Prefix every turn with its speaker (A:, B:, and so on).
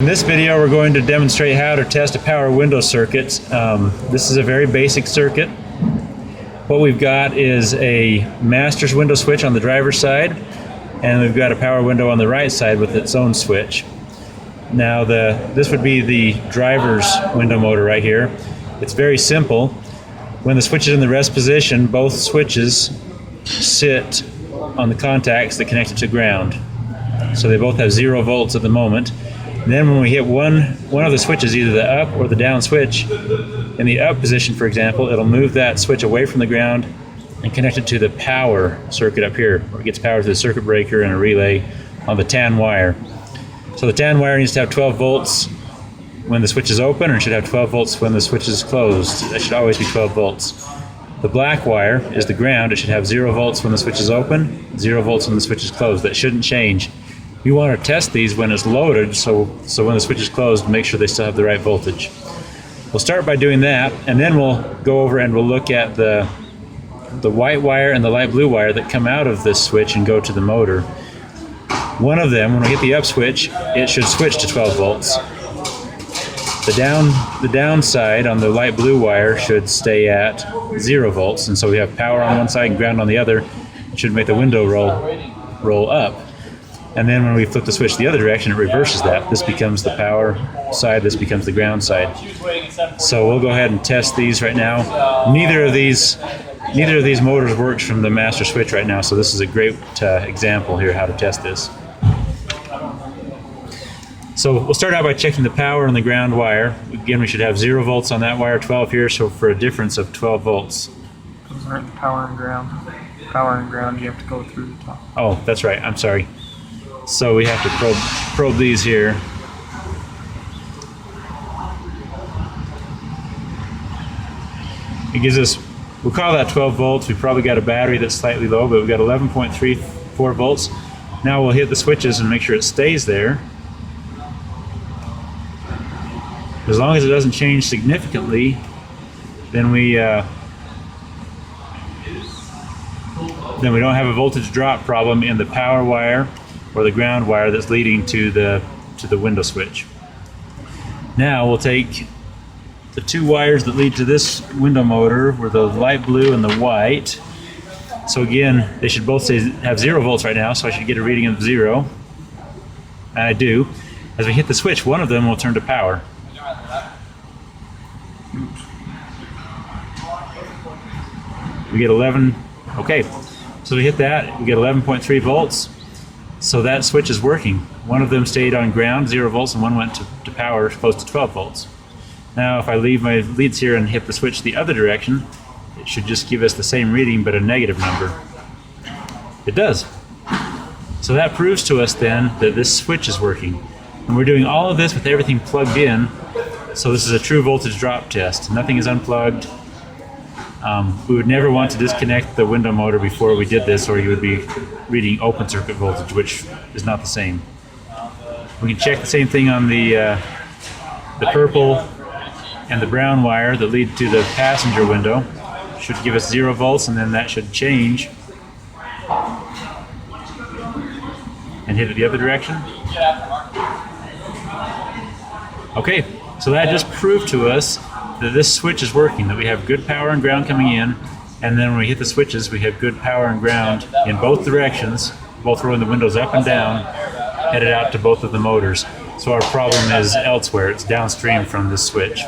A: In this video, we're going to demonstrate how to test a power window circuit. This is a very basic circuit. What we've got is a master's window switch on the driver's side, and we've got a power window on the right side with its own switch. Now, this would be the driver's window motor right here. It's very simple. When the switch is in the rest position, both switches sit on the contacts that connect it to ground. So they both have 0 volts at the moment. And then when we hit one of the switches, either the up or the down switch, in the up position, for example, it'll move that switch away from the ground and connect it to the power circuit up here, where it gets power to the circuit breaker and a relay on the tan wire. So the tan wire needs to have 12 volts when the switch is open, or it should have 12 volts when the switch is closed. That should always be 12 volts. The black wire is the ground. It should have 0 volts when the switch is open, 0 volts when the switch is closed. That shouldn't change. You want to test these when it's loaded, so when the switch is closed, make sure they still have the right voltage. We'll start by doing that, and then we'll go over and we'll look at the white wire and the light blue wire that come out of this switch and go to the motor. One of them, when we hit the up switch, it should switch to 12 volts. The down side on the light blue wire should stay at 0 volts, and so we have power on one side and ground on the other. It should make the window roll up. And then when we flip the switch the other direction, it reverses that. This becomes the power side, this becomes the ground side. So we'll go ahead and test these right now. Neither of these motors works from the master switch right now, so this is a great example here how to test this. So we'll start out by checking the power on the ground wire. Again, we should have 0 volts on that wire, 12 here, so for a difference of 12 volts.
B: Those aren't the power and ground. Power and ground, you have to go through the top.
A: Oh, that's right, I'm sorry. So we have to probe these here. It gives us, we'll call that 12 volts. We've probably got a battery that's slightly low, but we've got 11.34 volts. Now we'll hit the switches and make sure it stays there. As long as it doesn't change significantly, then we don't have a voltage drop problem in the power wire or the ground wire that's leading to the window switch. Now we'll take the 2 wires that lead to this window motor, were the light blue and the white. So again, they should both have 0 volts right now, so I should get a reading of 0. And I do. As we hit the switch, one of them will turn to power. We get 11, okay. So we hit that, we get 11.3 volts. So that switch is working. One of them stayed on ground, 0 volts, and one went to power, close to 12 volts. Now if I leave my leads here and hit the switch the other direction, it should just give us the same reading but a negative number. It does. So that proves to us then that this switch is working. And we're doing all of this with everything plugged in, so this is a true voltage drop test. Nothing is unplugged. We would never want to disconnect the window motor before we did this, or you would be reading open circuit voltage, which is not the same. We can check the same thing on the purple and the brown wire that lead to the passenger window. Should give us 0 volts, and then that should change and hit it the other direction. Okay, so that just proved to us that this switch is working, that we have good power and ground coming in, and then when we hit the switches, we have good power and ground in both directions, both rolling the windows up and down, headed out to both of the motors. So our problem is elsewhere, it's downstream from this switch.